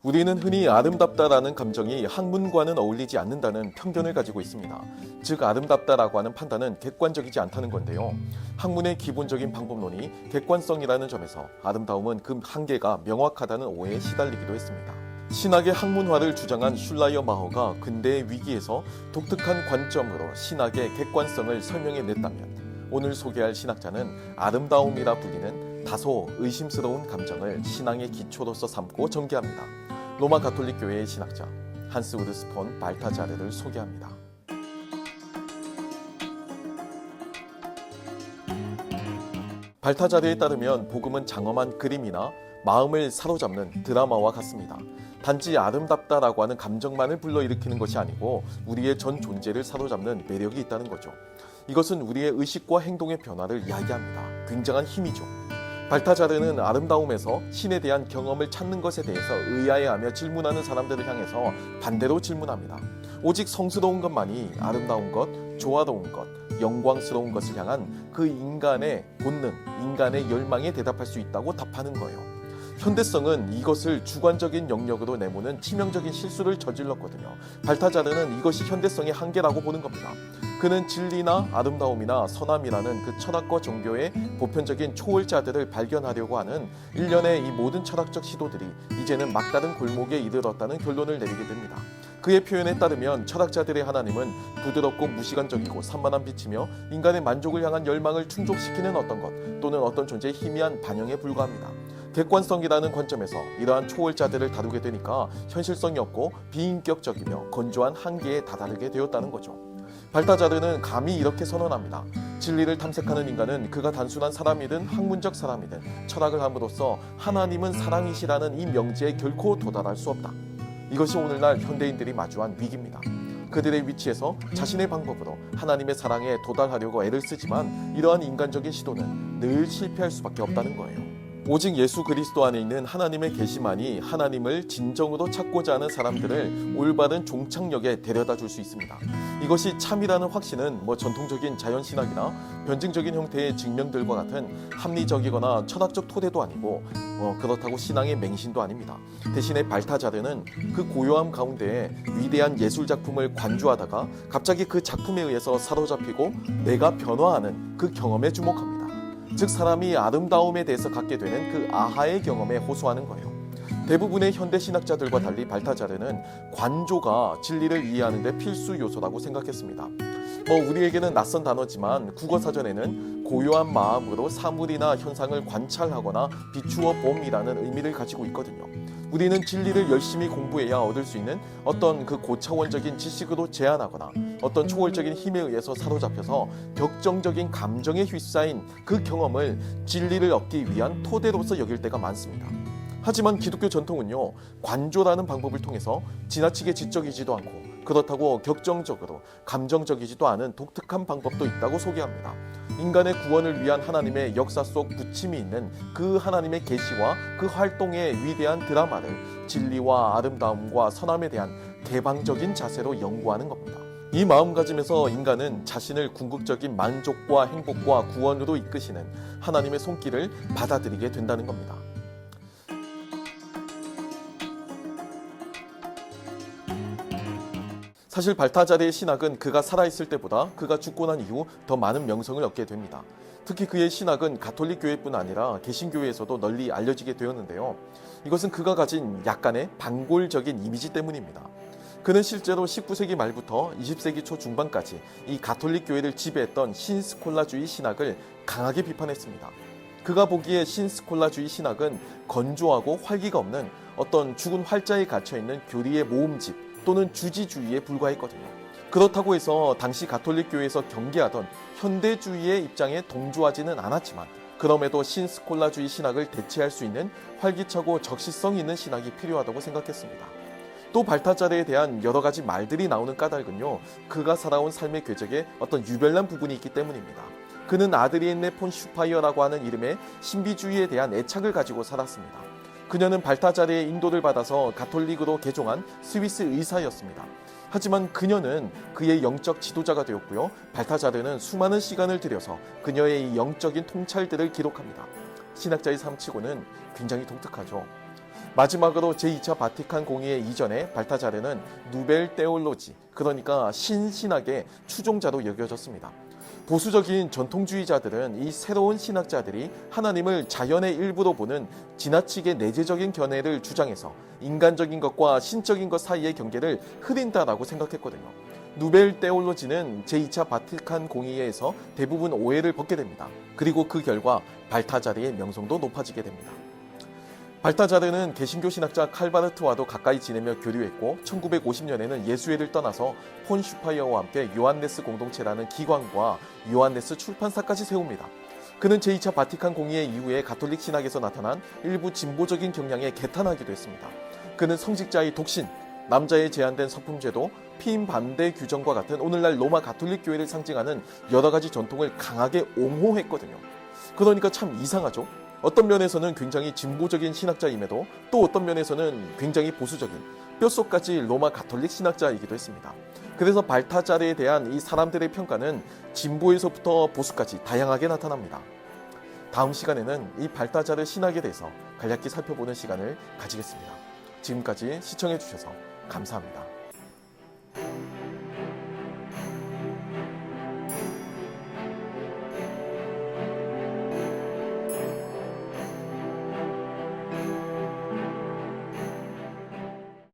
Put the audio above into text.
우리는 흔히 아름답다라는 감정이 학문과는 어울리지 않는다는 편견을 가지고 있습니다. 즉 아름답다라고 하는 판단은 객관적이지 않다는 건데요. 학문의 기본적인 방법론이 객관성이라는 점에서 아름다움은 그 한계가 명확하다는 오해에 시달리기도 했습니다. 신학의 학문화를 주장한 슐라이어 마허가 근대의 위기에서 독특한 관점으로 신학의 객관성을 설명해냈다면 오늘 소개할 신학자는 아름다움이라 불리는 다소 의심스러운 감정을 신앙의 기초로서 삼고 전개합니다. 로마 가톨릭 교회의 신학자 한스 우르스 폰 발타자르를 소개합니다. 발타자르에 따르면 복음은 장엄한 그림이나 마음을 사로잡는 드라마와 같습니다. 단지 아름답다라고 하는 감정만을 불러일으키는 것이 아니고 우리의 전 존재를 사로잡는 매력이 있다는 거죠. 이것은 우리의 의식과 행동의 변화를 이야기합니다. 굉장한 힘이죠. 발타자르는 아름다움에서 신에 대한 경험을 찾는 것에 대해서 의아해하며 질문하는 사람들을 향해서 반대로 질문합니다. 오직 성스러운 것만이 아름다운 것, 조화로운 것, 영광스러운 것을 향한 그 인간의 본능, 인간의 열망에 대답할 수 있다고 답하는 거예요. 현대성은 이것을 주관적인 영역으로 내모는 치명적인 실수를 저질렀거든요. 발타자르는 이것이 현대성의 한계라고 보는 겁니다. 그는 진리나 아름다움이나 선함이라는 그 철학과 종교의 보편적인 초월자들을 발견하려고 하는 일련의 이 모든 철학적 시도들이 이제는 막다른 골목에 이르렀다는 결론을 내리게 됩니다. 그의 표현에 따르면 철학자들의 하나님은 부드럽고 무시간적이고 산만한 빛이며 인간의 만족을 향한 열망을 충족시키는 어떤 것 또는 어떤 존재의 희미한 반영에 불과합니다. 객관성이라는 관점에서 이러한 초월자들을 다루게 되니까 현실성이 없고 비인격적이며 건조한 한계에 다다르게 되었다는 거죠. 발타자르는 감히 이렇게 선언합니다. 진리를 탐색하는 인간은 그가 단순한 사람이든 학문적 사람이든 철학을 함으로써 하나님은 사랑이시라는 이 명제에 결코 도달할 수 없다. 이것이 오늘날 현대인들이 마주한 위기입니다. 그들의 위치에서 자신의 방법으로 하나님의 사랑에 도달하려고 애를 쓰지만 이러한 인간적인 시도는 늘 실패할 수밖에 없다는 거예요. 오직 예수 그리스도 안에 있는 하나님의 계시만이 하나님을 진정으로 찾고자 하는 사람들을 올바른 종착역에 데려다 줄 수 있습니다. 이것이 참이라는 확신은 전통적인 자연신학이나 변증적인 형태의 증명들과 같은 합리적이거나 철학적 토대도 아니고 그렇다고 신앙의 맹신도 아닙니다. 대신에 발타자르는 그 고요함 가운데에 위대한 예술작품을 관주하다가 갑자기 그 작품에 의해서 사로잡히고 내가 변화하는 그 경험에 주목합니다. 즉 사람이 아름다움에 대해서 갖게 되는 그 아하의 경험에 호소하는 거예요. 대부분의 현대 신학자들과 달리 발타자르는 관조가 진리를 이해하는 데 필수 요소라고 생각했습니다. 우리에게는 낯선 단어지만 국어사전에는 고요한 마음으로 사물이나 현상을 관찰하거나 비추어 봄이라는 의미를 가지고 있거든요. 우리는 진리를 열심히 공부해야 얻을 수 있는 어떤 그 고차원적인 지식으로 제한하거나 어떤 초월적인 힘에 의해서 사로잡혀서 격정적인 감정에 휩싸인 그 경험을 진리를 얻기 위한 토대로서 여길 때가 많습니다. 하지만 기독교 전통은요, 관조라는 방법을 통해서 지나치게 지적이지도 않고 그렇다고 격정적으로 감정적이지도 않은 독특한 방법도 있다고 소개합니다. 인간의 구원을 위한 하나님의 역사 속 부침이 있는 그 하나님의 계시와 그 활동의 위대한 드라마를 진리와 아름다움과 선함에 대한 개방적인 자세로 연구하는 겁니다. 이 마음가짐에서 인간은 자신을 궁극적인 만족과 행복과 구원으로 이끄시는 하나님의 손길을 받아들이게 된다는 겁니다. 사실 발타자르의 신학은 그가 살아있을 때보다 그가 죽고 난 이후 더 많은 명성을 얻게 됩니다. 특히 그의 신학은 가톨릭 교회뿐 아니라 개신교회에서도 널리 알려지게 되었는데요. 이것은 그가 가진 약간의 반골적인 이미지 때문입니다. 그는 실제로 19세기 말부터 20세기 초 중반까지 이 가톨릭 교회를 지배했던 신스콜라주의 신학을 강하게 비판했습니다. 그가 보기에 신스콜라주의 신학은 건조하고 활기가 없는 어떤 죽은 활자에 갇혀있는 교리의 모음집 또는 주지주의에 불과했거든요. 그렇다고 해서 당시 가톨릭 교회에서 경계하던 현대주의의 입장에 동조하지는 않았지만 그럼에도 신스콜라주의 신학을 대체할 수 있는 활기차고 적시성 있는 신학이 필요하다고 생각했습니다. 또 발타자르에 대한 여러 가지 말들이 나오는 까닭은요, 그가 살아온 삶의 궤적에 어떤 유별난 부분이 있기 때문입니다. 그는 아드리엔네 폰 슈파이어라고 하는 이름의 신비주의에 대한 애착을 가지고 살았습니다. 그녀는 발타자르의 인도를 받아서 가톨릭으로 개종한 스위스 의사였습니다. 하지만 그녀는 그의 영적 지도자가 되었고요. 발타자르는 수많은 시간을 들여서 그녀의 이 영적인 통찰들을 기록합니다. 신학자의 삶치고는 굉장히 독특하죠. 마지막으로 제2차 바티칸 공의회 이전에 발타자르는 누벨 테올로지, 그러니까 신신학의 추종자로 여겨졌습니다. 보수적인 전통주의자들은 이 새로운 신학자들이 하나님을 자연의 일부로 보는 지나치게 내재적인 견해를 주장해서 인간적인 것과 신적인 것 사이의 경계를 흐린다라고 생각했거든요. 누벨 테올로지는 제2차 바티칸 공의회에서 대부분 오해를 벗게 됩니다. 그리고 그 결과 발타자르의 명성도 높아지게 됩니다. 발타자르는 개신교 신학자 칼바르트와도 가까이 지내며 교류했고 1950년에는 예수회를 떠나서 폰 슈파이어와 함께 요한네스 공동체라는 기관과 요한네스 출판사까지 세웁니다. 그는 제2차 바티칸 공의회 이후에 가톨릭 신학에서 나타난 일부 진보적인 경향에 개탄하기도 했습니다. 그는 성직자의 독신, 남자의 제한된 서품제도, 피임 반대 규정과 같은 오늘날 로마 가톨릭 교회를 상징하는 여러 가지 전통을 강하게 옹호했거든요. 그러니까 참 이상하죠? 어떤 면에서는 굉장히 진보적인 신학자임에도 또 어떤 면에서는 굉장히 보수적인 뼛속까지 로마 가톨릭 신학자이기도 했습니다. 그래서 발타자르에 대한 이 사람들의 평가는 진보에서부터 보수까지 다양하게 나타납니다. 다음 시간에는 이 발타자르 신학에 대해서 간략히 살펴보는 시간을 가지겠습니다. 지금까지 시청해 주셔서 감사합니다.